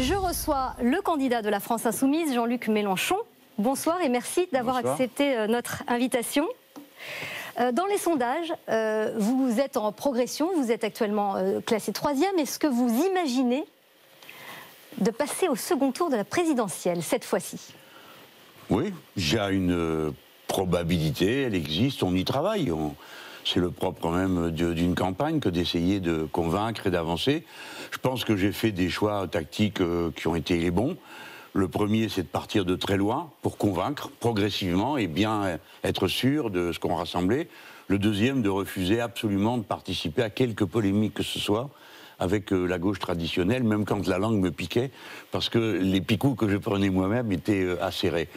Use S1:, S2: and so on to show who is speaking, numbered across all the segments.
S1: Je reçois le candidat de la France Insoumise, Jean-Luc Mélenchon. Bonsoir et merci d'avoir accepté notre invitation. Dans les sondages, vous êtes en progression, vous êtes actuellement classé 3e. Est-ce que vous imaginez de passer au second tour de la présidentielle cette fois-ci?
S2: Oui, j'ai une probabilité, elle existe, on y travaille. C'est le propre même d'une campagne que d'essayer de convaincre et d'avancer. Je pense que j'ai fait des choix tactiques qui ont été les bons. Le premier, c'est de partir de très loin pour convaincre progressivement et bien être sûr de ce qu'on rassemblait. Le deuxième, de refuser absolument de participer à quelque polémique que ce soit avec la gauche traditionnelle, même quand la langue me piquait, parce que les picoups que je prenais moi-même étaient acérés.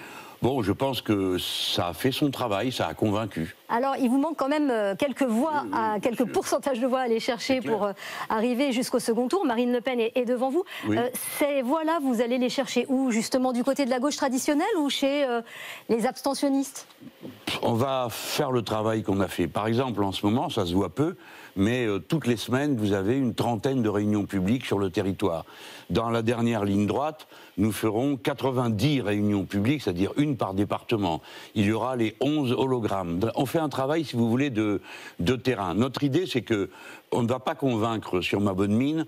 S2: Bon, je pense que ça a fait son travail, ça a convaincu.
S1: Alors, il vous manque quand même quelques voix, quelques pourcentages de voix à aller chercher pour arriver jusqu'au second tour. Marine Le Pen est devant vous. Oui. Ces voix-là, vous allez les chercher où? Justement du côté de la gauche traditionnelle ou chez les abstentionnistes?
S2: On va faire le travail qu'on a fait. Par exemple, en ce moment, ça se voit peu, mais toutes les semaines, vous avez une trentaine de réunions publiques sur le territoire. Dans la dernière ligne droite, nous ferons 90 réunions publiques, c'est-à-dire une par département. Il y aura les 11 hologrammes. On fait un travail, si vous voulez, de terrain. Notre idée, c'est que on ne va pas convaincre sur ma bonne mine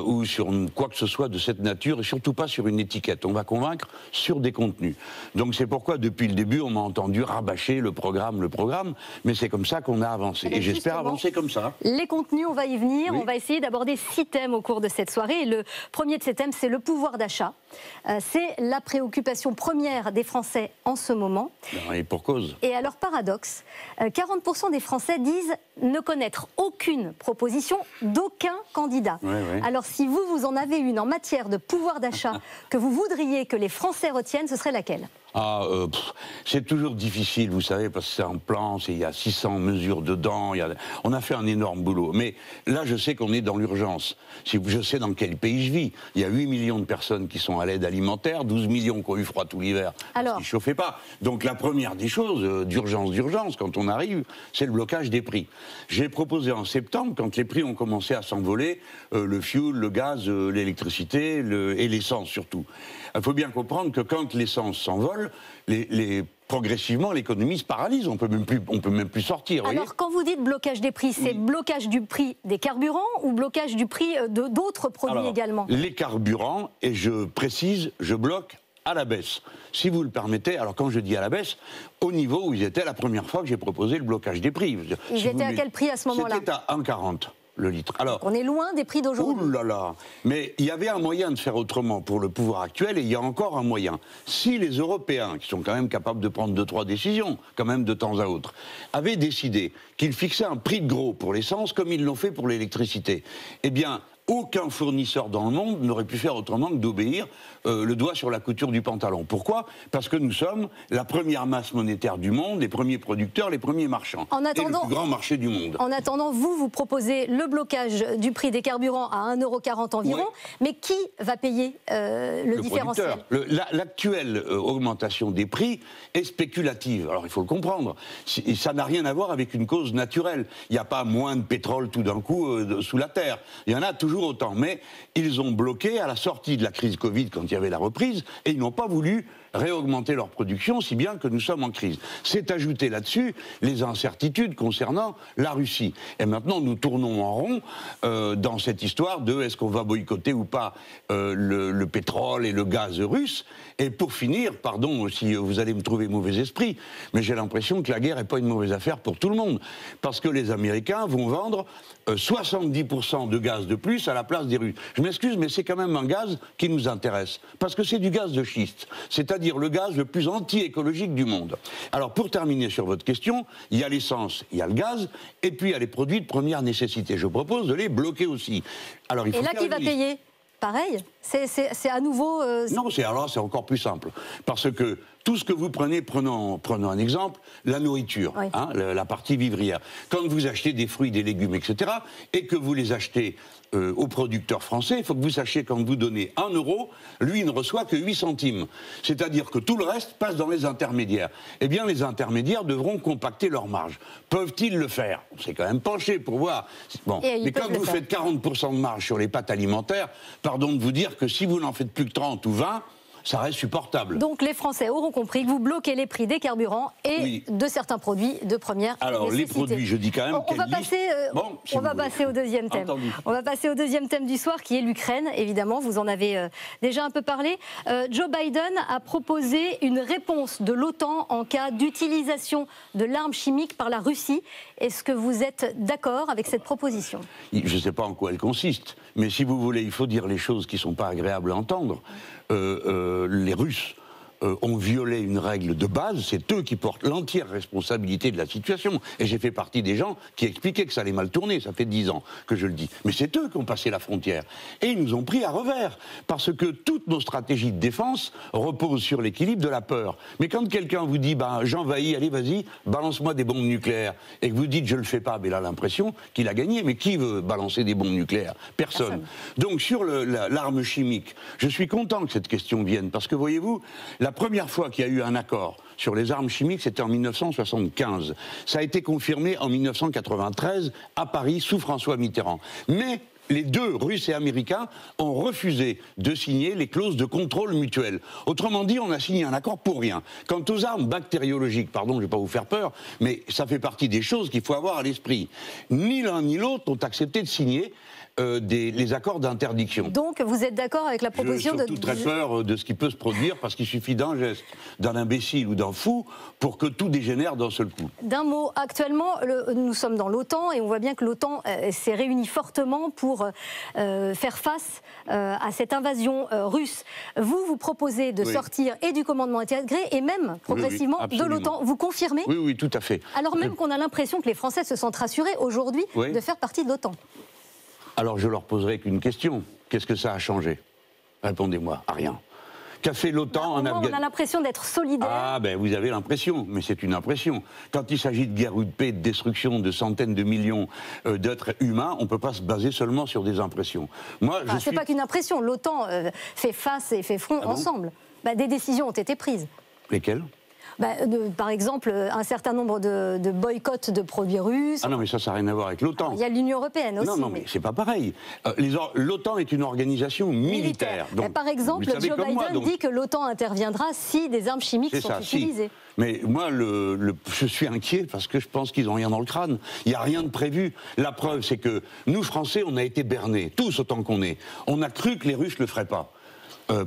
S2: ou sur quoi que ce soit de cette nature, et surtout pas sur une étiquette. On va convaincre sur des contenus. Donc c'est pourquoi, depuis le début, on m'a entendu rabâcher le programme, mais c'est comme ça qu'on a avancé. Et j'espère avancer comme ça.
S1: Les contenus, on va y venir. Oui. On va essayer d'aborder 6 thèmes au cours de cette soirée. Et le premier de ces thèmes, c'est le pouvoir d'achat. C'est la préoccupation première des Français en ce moment.
S2: Et pour cause.
S1: Et alors, paradoxe, 40% des Français disent ne connaître aucune proposition d'aucun candidat. Oui, oui. Alors, si vous en avez une en matière de pouvoir d'achat que vous voudriez que les Français retiennent, ce serait laquelle?
S2: C'est toujours difficile, vous savez, parce que c'est un plan, il y a 600 mesures dedans, on a fait un énorme boulot. Mais là, je sais qu'on est dans l'urgence. Je sais dans quel pays je vis. Il y a 8 millions de personnes qui sont à l'aide alimentaire, 12 millions qui ont eu froid tout l'hiver, parce qu'ils ne chauffaient pas. Donc la première des choses, d'urgence, quand on arrive, c'est le blocage des prix. J'ai proposé en septembre, quand les prix ont commencé à s'envoler, le fioul, le gaz, l'électricité et l'essence surtout. Il faut bien comprendre que quand l'essence s'envole, progressivement, l'économie se paralyse. On peut même plus sortir.
S1: Alors,
S2: voyez,
S1: quand vous dites blocage des prix, c'est blocage du prix des carburants ou blocage du prix d'autres produits également?
S2: Les carburants, et je précise, je bloque à la baisse. Si vous le permettez, alors quand je dis à la baisse, au niveau où ils étaient la première fois que j'ai proposé le blocage des prix.
S1: Ils étaient à quel prix à ce moment-là?
S2: C'était à 1,40 le litre. Alors,
S1: on est loin des prix d'aujourd'hui.
S2: Ouh là là. Mais il y avait un moyen de faire autrement pour le pouvoir actuel, et il y a encore un moyen. Si les Européens, qui sont quand même capables de prendre 2-3 décisions, quand même de temps à autre, avaient décidé qu'ils fixaient un prix de gros pour l'essence, comme ils l'ont fait pour l'électricité, eh bien, aucun fournisseur dans le monde n'aurait pu faire autrement que d'obéir le doigt sur la couture du pantalon. Pourquoi? Parce que nous sommes la première masse monétaire du monde, les premiers producteurs, les premiers marchands. Et le plus grand marché du monde.
S1: En attendant, vous proposez le blocage du prix des carburants à 1,40 € environ. Oui. Mais qui va payer le différentiel?
S2: L'actuelle augmentation des prix est spéculative. Alors il faut le comprendre. Ça n'a rien à voir avec une cause naturelle. Il n'y a pas moins de pétrole tout d'un coup sous la terre. Il y en a toujours autant, mais ils ont bloqué à la sortie de la crise Covid quand il y avait la reprise, et ils n'ont pas voulu réaugmenter leur production, si bien que nous sommes en crise. C'est ajouter là-dessus les incertitudes concernant la Russie. Et maintenant, nous tournons en rond dans cette histoire de est-ce qu'on va boycotter ou pas le pétrole et le gaz russe. Et pour finir, pardon si vous allez me trouver mauvais esprit, mais j'ai l'impression que la guerre n'est pas une mauvaise affaire pour tout le monde. Parce que les Américains vont vendre 70% de gaz de plus à la place des Russes. Je m'excuse, mais c'est quand même un gaz qui nous intéresse. Parce que c'est du gaz de schiste. C'est-à-dire le gaz le plus anti-écologique du monde. Alors, pour terminer sur votre question, il y a l'essence, il y a le gaz, et puis il y a les produits de première nécessité. Je propose de les bloquer aussi. Alors, il faut
S1: et là, qui va payer? Pareil, c'est à nouveau...
S2: Non, c'est encore plus simple. Parce que tout ce que vous prenez, prenons un exemple, la nourriture, oui. La partie vivrière. Quand vous achetez des fruits, des légumes, etc., et que vous les achetez aux producteurs français, il faut que vous sachiez, quand vous donnez 1 €, lui, il ne reçoit que 8 centimes. C'est-à-dire que tout le reste passe dans les intermédiaires. Eh bien, les intermédiaires devront compacter leur marge. Peuvent-ils le faire? On s'est quand même penché pour voir. Bon. Mais quand vous faites 40% de marge sur les pâtes alimentaires, pardon de vous dire dire que si vous n'en faites plus que 30 ou 20, ça reste supportable.
S1: Donc les Français auront compris que vous bloquez les prix des carburants et de certains produits de première nécessité.
S2: Alors les produits, je dis quand même...
S1: On va passer au deuxième thème. On va passer au deuxième thème du soir qui est l'Ukraine, évidemment. Vous en avez déjà un peu parlé. Joe Biden a proposé une réponse de l'OTAN en cas d'utilisation de l'arme chimique par la Russie. Est-ce que vous êtes d'accord avec cette proposition?
S2: Je ne sais pas en quoi elle consiste, mais si vous voulez, il faut dire les choses qui ne sont pas agréables à entendre. Les Russes ont violé une règle de base, c'est eux qui portent l'entière responsabilité de la situation. Et j'ai fait partie des gens qui expliquaient que ça allait mal tourner, ça fait 10 ans que je le dis. Mais c'est eux qui ont passé la frontière. Et ils nous ont pris à revers, parce que toutes nos stratégies de défense reposent sur l'équilibre de la peur. Mais quand quelqu'un vous dit, j'envahis, allez vas-y, balance-moi des bombes nucléaires, et que vous dites, je le fais pas, mais il a l'impression qu'il a gagné. Mais qui veut balancer des bombes nucléaires? Personne. Donc sur l'arme chimique, je suis content que cette question vienne, parce que voyez-vous, la première fois qu'il y a eu un accord sur les armes chimiques, c'était en 1975. Ça a été confirmé en 1993 à Paris sous François Mitterrand. Mais les deux, Russes et Américains, ont refusé de signer les clauses de contrôle mutuel. Autrement dit, on a signé un accord pour rien. Quant aux armes bactériologiques, pardon, je ne vais pas vous faire peur, mais ça fait partie des choses qu'il faut avoir à l'esprit. Ni l'un ni l'autre n'ont accepté de signer les accords d'interdiction.
S1: Donc vous êtes d'accord avec la proposition
S2: J'ai surtout très peur de ce qui peut se produire, parce qu'il suffit d'un geste, d'un imbécile ou d'un fou pour que tout dégénère d'un seul coup. D'un
S1: mot, actuellement, nous sommes dans l'OTAN et on voit bien que l'OTAN s'est réunie fortement pour faire face à cette invasion russe. Vous proposez de sortir et du commandement intégré et même progressivement de l'OTAN. Vous confirmez?
S2: Oui, tout à fait.
S1: Alors même qu'on a l'impression que les Français se sentent rassurés aujourd'hui de faire partie de l'OTAN.
S2: Alors je leur poserai qu'une question. Qu'est-ce que ça a changé? Répondez-moi, à rien. Qu'a fait l'OTAN en Afghanistan?
S1: On a l'impression d'être solidaire.
S2: Ah, vous avez l'impression, mais c'est une impression. Quand il s'agit de guerre ou de paix, de destruction de centaines de millions d'êtres humains, on ne peut pas se baser seulement sur des impressions.
S1: C'est pas qu'une impression. L'OTAN fait face et fait front ensemble. Des décisions ont été prises.
S2: Lesquelles?
S1: Par exemple, un certain nombre de boycotts de produits russes.
S2: Ah non, mais ça n'a rien à voir avec l'OTAN.
S1: Il y a l'Union européenne aussi.
S2: Non, mais c'est pas pareil. L'OTAN est une organisation militaire. Donc,
S1: par exemple, Joe Biden dit que l'OTAN interviendra si des armes chimiques sont utilisées.
S2: Mais moi, je suis inquiet parce que je pense qu'ils n'ont rien dans le crâne. Il n'y a rien de prévu. La preuve, c'est que nous, Français, on a été bernés, tous autant qu'on est. On a cru que les Russes ne le feraient pas.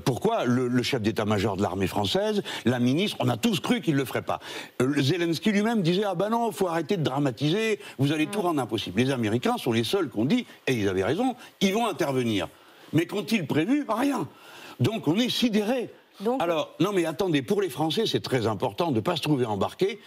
S2: Pourquoi le chef d'état-major de l'armée française, la ministre, on a tous cru qu'il ne le ferait pas. Zelensky lui-même disait « Ah ben non, il faut arrêter de dramatiser, vous allez tout rendre impossible ». Les Américains sont les seuls qu'on dit, et ils avaient raison, ils vont intervenir. Mais qu'ont-ils prévu? Rien. Donc on est sidérés. Alors, non mais attendez, pour les Français, c'est très important de ne pas se trouver embarqués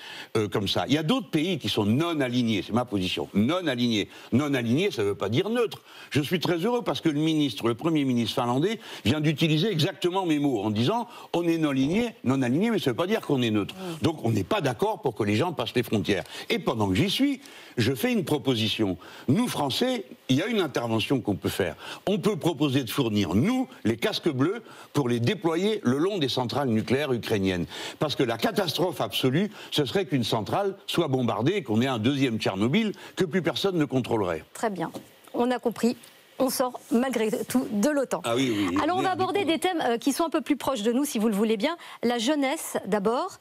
S2: comme ça. Il y a d'autres pays qui sont non alignés, c'est ma position, non alignés. Non alignés, ça ne veut pas dire neutre. Je suis très heureux parce que le Premier ministre finlandais vient d'utiliser exactement mes mots en disant on est non aligné, mais ça ne veut pas dire qu'on est neutre. Donc on n'est pas d'accord pour que les gens passent les frontières. Et pendant que j'y suis, je fais une proposition. Nous, Français, il y a une intervention qu'on peut faire. On peut proposer de fournir, nous, les casques bleus, pour les déployer le long des centrales nucléaires ukrainiennes. Parce que la catastrophe absolue, ce serait qu'une centrale soit bombardée et qu'on ait un deuxième Tchernobyl que plus personne ne contrôlerait. Très bien. On a compris. On sort malgré tout de l'OTAN. Ah oui, alors on va aborder des thèmes qui sont un peu plus proches de nous, si vous le voulez bien. La jeunesse, d'abord.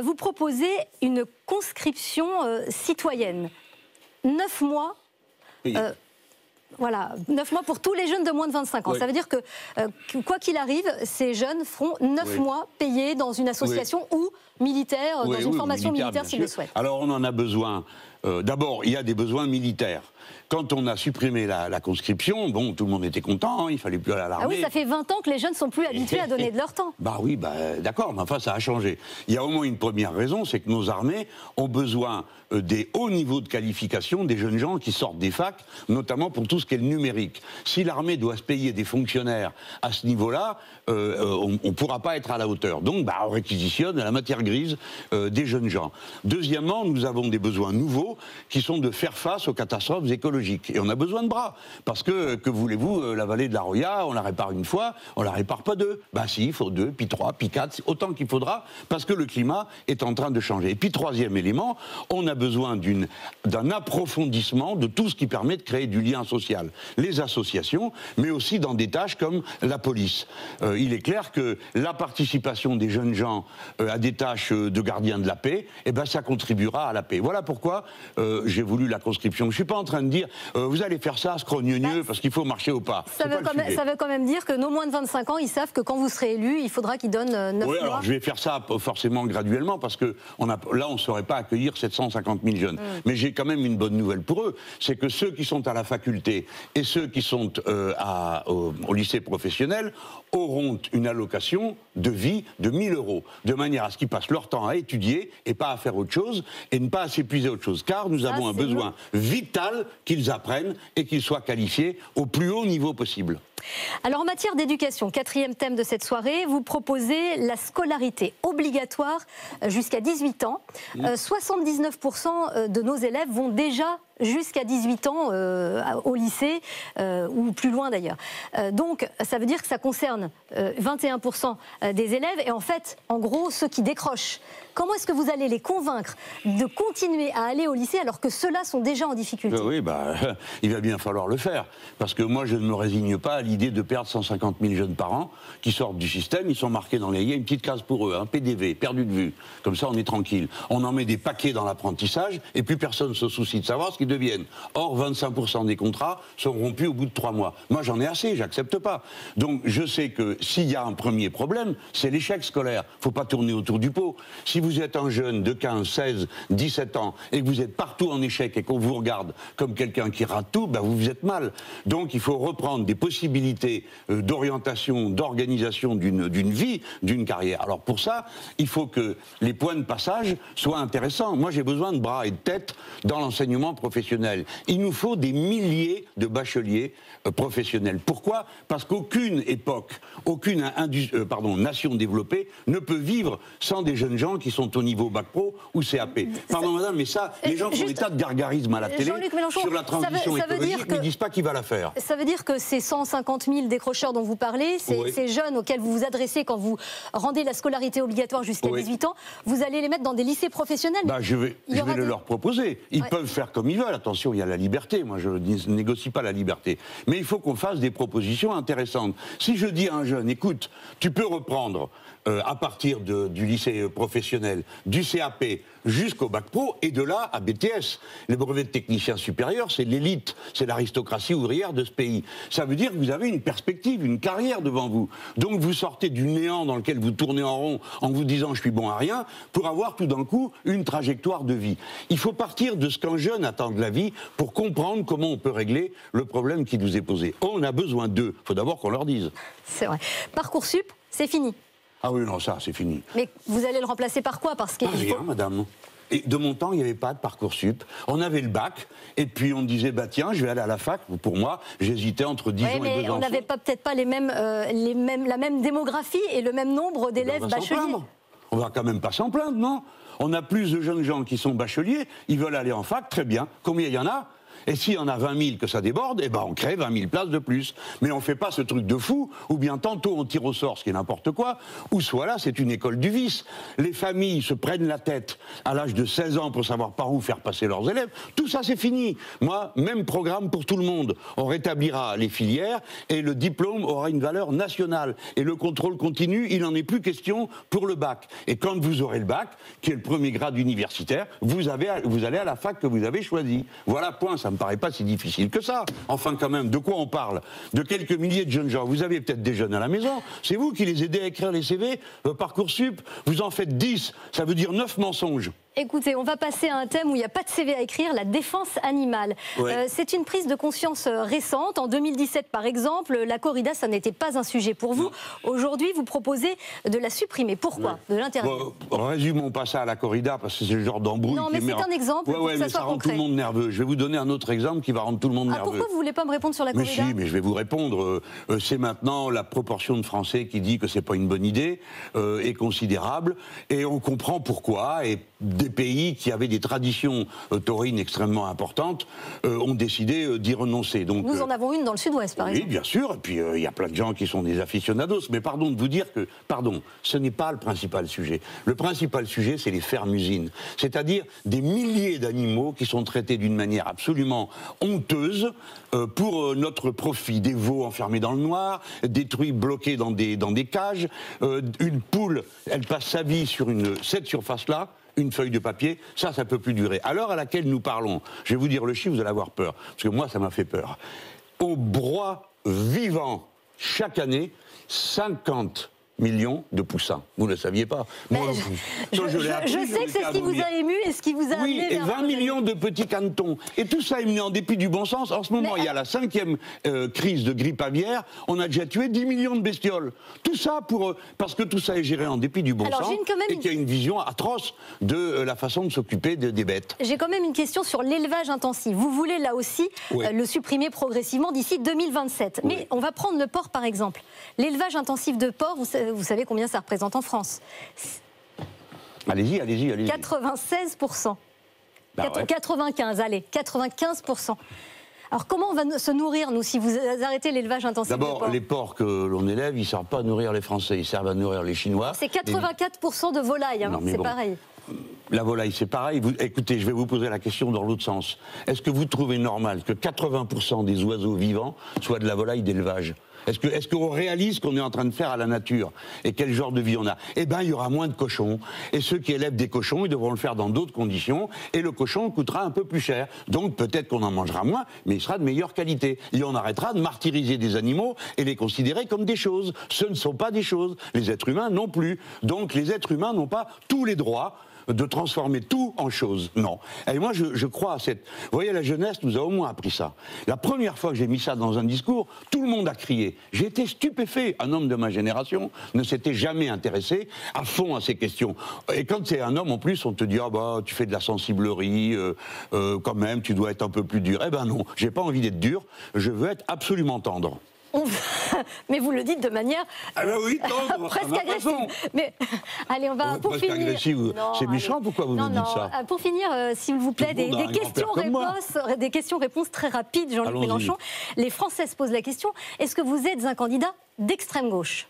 S2: Vous proposez une conscription citoyenne. 9 mois... Voilà, 9 mois pour tous les jeunes de moins de 25 ans. Oui. Ça veut dire que, quoi qu'il arrive, ces jeunes feront 9 mois payés dans une association ou militaire, dans une formation militaire s'ils le souhaitent. Alors on en a besoin. D'abord, il y a des besoins militaires. Quand on a supprimé la conscription, bon, tout le monde était content, il fallait plus aller à l'armée. Ah oui, ça fait 20 ans que les jeunes ne sont plus habitués à donner de leur temps. D'accord, mais enfin, ça a changé. Il y a au moins une première raison, c'est que nos armées ont besoin des hauts niveaux de qualification des jeunes gens qui sortent des facs, notamment pour tout ce qui est le numérique. Si l'armée doit se payer des fonctionnaires à ce niveau-là, on ne pourra pas être à la hauteur. Donc, on réquisitionne à la matière grise des jeunes gens. Deuxièmement, nous avons des besoins nouveaux travaux qui sont de faire face aux catastrophes écologiques. Et on a besoin de bras. Parce que voulez-vous, la vallée de la Roya, on la répare une fois, on la répare pas deux. Ben si, il faut deux, puis trois, puis quatre, autant qu'il faudra, parce que le climat est en train de changer. Et puis troisième élément, on a besoin d'un approfondissement de tout ce qui permet de créer du lien social. Les associations, mais aussi dans des tâches comme la police. Il est clair que la participation des jeunes gens à des tâches de gardiens de la paix, eh ben, ça contribuera à la paix. Voilà pourquoi j'ai voulu la conscription. Je ne suis pas en train de dire vous allez faire ça, scrogneux, parce qu'il faut marcher au pas.
S1: Ça veut quand même dire que nos moins de 25 ans, ils savent que quand vous serez élu, il faudra qu'ils donnent 9 mois.
S2: Alors je vais faire ça forcément graduellement, parce que là, on ne saurait pas accueillir 750 000 jeunes. Mais j'ai quand même une bonne nouvelle pour eux, c'est que ceux qui sont à la faculté et ceux qui sont au lycée professionnel auront une allocation de vie de 1 000 €, de manière à ce qu'ils passent leur temps à étudier et pas à faire autre chose, et ne pas à s'épuiser à autre chose. Car nous avons un besoin vital qu'ils apprennent et qu'ils soient qualifiés au plus haut niveau possible.
S1: Alors en matière d'éducation, quatrième thème de cette soirée, vous proposez la scolarité obligatoire jusqu'à 18 ans. 79% de nos élèves vont déjà jusqu'à 18 ans au lycée, ou plus loin d'ailleurs. Donc ça veut dire que ça concerne 21% des élèves, et en fait, en gros, ceux qui décrochent. Comment est-ce que vous allez les convaincre de continuer à aller au lycée alors que ceux-là sont déjà en difficulté?
S2: Oui, il va bien falloir le faire. Parce que moi, je ne me résigne pas à l'idée de perdre 150 000 jeunes par an qui sortent du système. Ils sont marqués dans les... Il y a une petite case pour eux, un PDV, perdu de vue. Comme ça, on est tranquille. On en met des paquets dans l'apprentissage et plus personne ne se soucie de savoir ce qu'ils deviennent. Or, 25% des contrats sont rompus au bout de 3 mois. Moi, j'en ai assez, j'accepte pas. Donc, je sais que s'il y a un premier problème, c'est l'échec scolaire. Il ne faut pas tourner autour du pot. Si vous êtes un jeune de 15, 16, 17 ans et que vous êtes partout en échec et qu'on vous regarde comme quelqu'un qui rate tout, vous êtes mal. Donc il faut reprendre des possibilités d'orientation, d'organisation d'une vie, d'une carrière. Alors pour ça, il faut que les points de passage soient intéressants. Moi j'ai besoin de bras et de têtes dans l'enseignement professionnel. Il nous faut des milliers de bacheliers professionnels. Pourquoi? Parce qu'aucune époque, aucune nation développée ne peut vivre sans des jeunes gens qui sont au niveau bac pro ou CAP. Pardon madame, mais ça, les gens font des tas de gargarisme à la télé sur la transition écologique, mais ils ne disent pas qui va la faire.
S1: Ça veut dire que ces 150 000 décrocheurs dont vous parlez, ces jeunes auxquels vous vous adressez quand vous rendez la scolarité obligatoire jusqu'à 18 ans, vous allez les mettre dans des lycées professionnels?
S2: Je vais le leur proposer. Ils peuvent faire comme ils veulent. Attention, il y a la liberté. Moi, je ne négocie pas la liberté. Mais il faut qu'on fasse des propositions intéressantes. Si je dis à un jeune, écoute, tu peux reprendre à partir du lycée professionnel, du CAP jusqu'au bac pro, et de là à BTS. Les brevets de technicien supérieur, c'est l'élite, c'est l'aristocratie ouvrière de ce pays. Ça veut dire que vous avez une perspective, une carrière devant vous. Donc vous sortez du néant dans lequel vous tournez en rond en vous disant je suis bon à rien, pour avoir tout d'un coup une trajectoire de vie. Il faut partir de ce qu'un jeune attend de la vie pour comprendre comment on peut régler le problème qui nous est posé. On a besoin d'eux. Il faut d'abord qu'on leur dise.
S1: C'est vrai. Parcoursup, c'est fini.
S2: Ah oui, non, ça, c'est fini.
S1: Mais vous allez le remplacer par quoi? Parce que
S2: rien, madame. Et de mon temps, il n'y avait pas de Parcoursup. On avait le bac, et puis on disait, tiens, je vais aller à la fac. Pour moi, j'hésitais entre 10 ans et 2 ans.
S1: Mais on n'avait peut-être pas la même démographie et le même nombre d'élèves bacheliers.
S2: On va quand même pas s'en plaindre, non? On a plus de jeunes gens qui sont bacheliers, ils veulent aller en fac, très bien. Combien il y en a? Et s'il y en a 20 000 que ça déborde, on crée 20 000 places de plus. Mais on ne fait pas ce truc de fou, ou bien tantôt on tire au sort, ce qui est n'importe quoi, ou soit là, c'est une école du vice. Les familles se prennent la tête à l'âge de 16 ans pour savoir par où faire passer leurs élèves. Tout ça, c'est fini. Moi, même programme pour tout le monde. On rétablira les filières et le diplôme aura une valeur nationale. Et le contrôle continu, il n'en est plus question pour le bac. Et quand vous aurez le bac, qui est le premier grade universitaire, vous allez à la fac que vous avez choisie. Voilà, point, ça me paraît pas si difficile que ça. Enfin, quand même, de quoi on parle? De quelques milliers de jeunes gens. Vous avez peut-être des jeunes à la maison. C'est vous qui les aidez à écrire les CV, Parcoursup. Vous en faites 10. Ça veut dire 9 mensonges.
S1: Écoutez, on va passer à un thème où il n'y a pas de CV à écrire, la défense animale. C'est une prise de conscience récente. En 2017, par exemple, la corrida, ça n'était pas un sujet pour vous. Aujourd'hui, vous proposez de la supprimer. Pourquoi? De l'interdire.
S2: Résumons pas ça à la corrida, parce que c'est le genre d'embrouille.
S1: Non, mais c'est un exemple pour que ça soit
S2: rend
S1: concret.
S2: tout le monde nerveux. Je vais vous donner un autre exemple qui va rendre tout le monde nerveux.
S1: Pourquoi vous ne voulez pas me répondre sur la corrida?
S2: Mais si, mais je vais vous répondre. C'est maintenant la proportion de Français qui dit que c'est pas une bonne idée, est considérable. Et on comprend pourquoi. Et des pays qui avaient des traditions taurines extrêmement importantes ont décidé d'y renoncer. Donc,
S1: nous en avons une dans le sud-ouest, par exemple.
S2: Oui, bien sûr, et puis il y a plein de gens qui sont des aficionados, mais pardon de vous dire que, ce n'est pas le principal sujet. Le principal sujet, c'est les fermes-usines, c'est-à-dire des milliers d'animaux qui sont traités d'une manière absolument honteuse pour notre profit. Des veaux enfermés dans le noir, des truies bloquées dans des cages, une poule, elle passe sa vie sur cette surface-là, une feuille de papier, ça peut plus durer. À l'heure à laquelle nous parlons, je vais vous dire le chiffre, vous allez avoir peur, parce que moi, ça m'a fait peur. On broie vivant chaque année 50 millions de poussins. Vous ne le saviez pas.
S1: Moi, je sais que c'est ce qui vous a ému et ce qui vous a amené
S2: et 20 millions de petits canetons. Et tout ça est mené en dépit du bon sens. En ce moment, il y a la 5e crise de grippe aviaire. On a déjà tué 10 millions de bestioles. Tout ça parce que tout ça est géré en dépit du bon sens et qu'il y a une vision atroce de la façon de s'occuper des bêtes.
S1: J'ai quand même une question sur l'élevage intensif. Vous voulez là aussi le supprimer progressivement d'ici 2027. Oui. Mais on va prendre le porc par exemple. L'élevage intensif de porc, vous savez combien ça représente en France?
S2: Allez-y.
S1: 96%. 95, allez, 95%. Alors comment on va se nourrir, nous, si vous arrêtez l'élevage intensif de porc?
S2: D'abord, les porcs que l'on élève, ils ne servent pas à nourrir les Français, ils servent à nourrir les Chinois.
S1: C'est 84% de volailles, c'est pareil.
S2: La volaille, c'est pareil. Écoutez, je vais vous poser la question dans l'autre sens. Est-ce que vous trouvez normal que 80% des oiseaux vivants soient de la volaille d'élevage? Est-ce qu'on réalise ce qu'on est en train de faire à la nature? Et quel genre de vie on a? Eh bien, il y aura moins de cochons. Et ceux qui élèvent des cochons, ils devront le faire dans d'autres conditions. Et le cochon coûtera un peu plus cher. Donc peut-être qu'on en mangera moins, mais il sera de meilleure qualité. Et on arrêtera de martyriser des animaux et les considérer comme des choses. Ce ne sont pas des choses. Les êtres humains non plus. Donc les êtres humains n'ont pas tous les droits de transformer tout en chose. Non. Et moi, je crois à cette... Vous voyez, la jeunesse nous a au moins appris ça. La première fois que j'ai mis ça dans un discours, tout le monde a crié. J'ai été stupéfait. Un homme de ma génération ne s'était jamais intéressé à fond à ces questions. Et quand c'est un homme, en plus, on te dit « Ah bah, tu fais de la sensiblerie, quand même, tu dois être un peu plus dur. » Eh ben non, j'ai pas envie d'être dur, je veux être absolument tendre.
S1: Mais vous le dites de manière
S2: presque
S1: agressive. Mais allez, on va pour finir.
S2: C'est méchant, pourquoi vous me dites ça?
S1: Pour finir, s'il vous plaît, des questions-réponses très rapides, Jean-Luc Mélenchon. Les Français se posent la question, est-ce que vous êtes un candidat d'extrême gauche?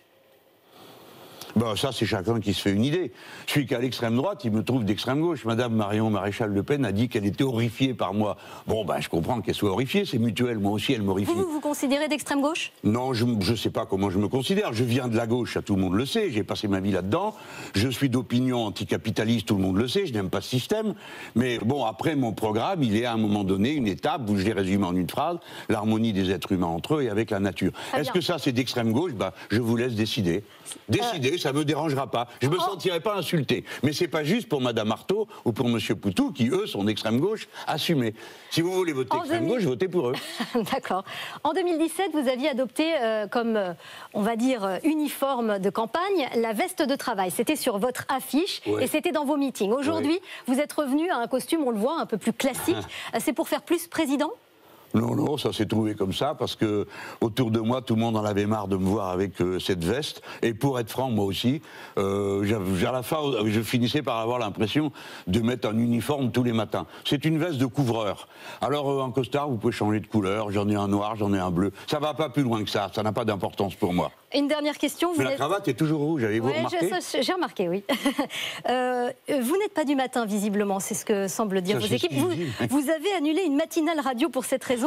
S2: Ben, ça, c'est chacun qui se fait une idée. Celui qui est à l'extrême droite, il me trouve d'extrême gauche. Madame Marion Maréchal Le Pen a dit qu'elle était horrifiée par moi. Bon, ben, je comprends qu'elle soit horrifiée, c'est mutuel. Moi aussi, elle m'horrifie.
S1: Vous vous considérez d'extrême gauche?
S2: Non, je ne sais pas comment je me considère. Je viens de la gauche, tout le monde le sait. J'ai passé ma vie là-dedans. Je suis d'opinion anticapitaliste, tout le monde le sait. Je n'aime pas ce système. Mais bon, après, mon programme, il est à un moment donné une étape où je l'ai résumé en une phrase, l'harmonie des êtres humains entre eux et avec la nature. Est-ce que ça, c'est d'extrême gauche? Ben, je vous laisse décider. Décider, ça ne me dérangera pas. Je ne me sentirai pas insulté. Mais ce n'est pas juste pour Mme Artaud ou pour M. Poutou, qui, eux, sont d'extrême gauche, assumés. Si vous voulez voter extrême gauche, votez pour eux.
S1: D'accord. En 2017, vous aviez adopté comme, on va dire, uniforme de campagne, la veste de travail. C'était sur votre affiche et c'était dans vos meetings. Aujourd'hui, vous êtes revenu à un costume, on le voit, un peu plus classique. C'est pour faire plus président ?
S2: Non, ça s'est trouvé comme ça, parce que autour de moi, tout le monde en avait marre de me voir avec cette veste. Et pour être franc, moi aussi, à la fin, je finissais par avoir l'impression de mettre un uniforme tous les matins. C'est une veste de couvreur. Alors, en costard, vous pouvez changer de couleur. J'en ai un noir, j'en ai un bleu. Ça va pas plus loin que ça n'a pas d'importance pour moi.
S1: Une dernière question.
S2: Mais la cravate est toujours rouge, avez-vous remarqué?
S1: J'ai remarqué, oui. Vous n'êtes pas du matin, visiblement, c'est ce que semblent dire vos équipes. Vous avez annulé une matinale radio pour cette raison.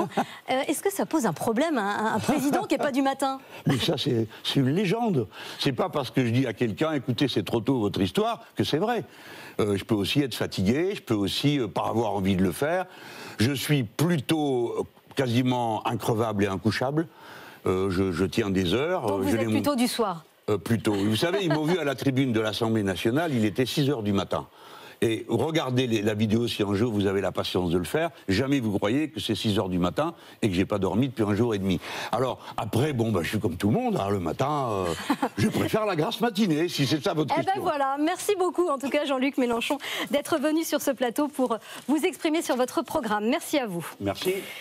S1: Est-ce que ça pose un problème à un président qui n'est pas du matin?
S2: Mais ça, c'est une légende. C'est pas parce que je dis à quelqu'un, écoutez, c'est trop tôt votre histoire, que c'est vrai. Je peux aussi être fatigué, je peux aussi pas avoir envie de le faire. Je suis plutôt quasiment increvable et incouchable. Je tiens des heures.
S1: Donc vous êtes plutôt du soir?
S2: Plutôt. Vous savez, ils m'ont vu à la tribune de l'Assemblée nationale, il était 6 h du matin. Et regardez la vidéo si un jour vous avez la patience de le faire. Jamais vous croyez que c'est 6 h du matin et que j'ai pas dormi depuis 1 jour et demi. Alors après, bon, je suis comme tout le monde. Hein, le matin, je préfère la grasse matinée, si c'est ça votre question.
S1: Eh ben voilà, merci beaucoup en tout cas Jean-Luc Mélenchon d'être venu sur ce plateau pour vous exprimer sur votre programme. Merci à vous.
S2: Merci.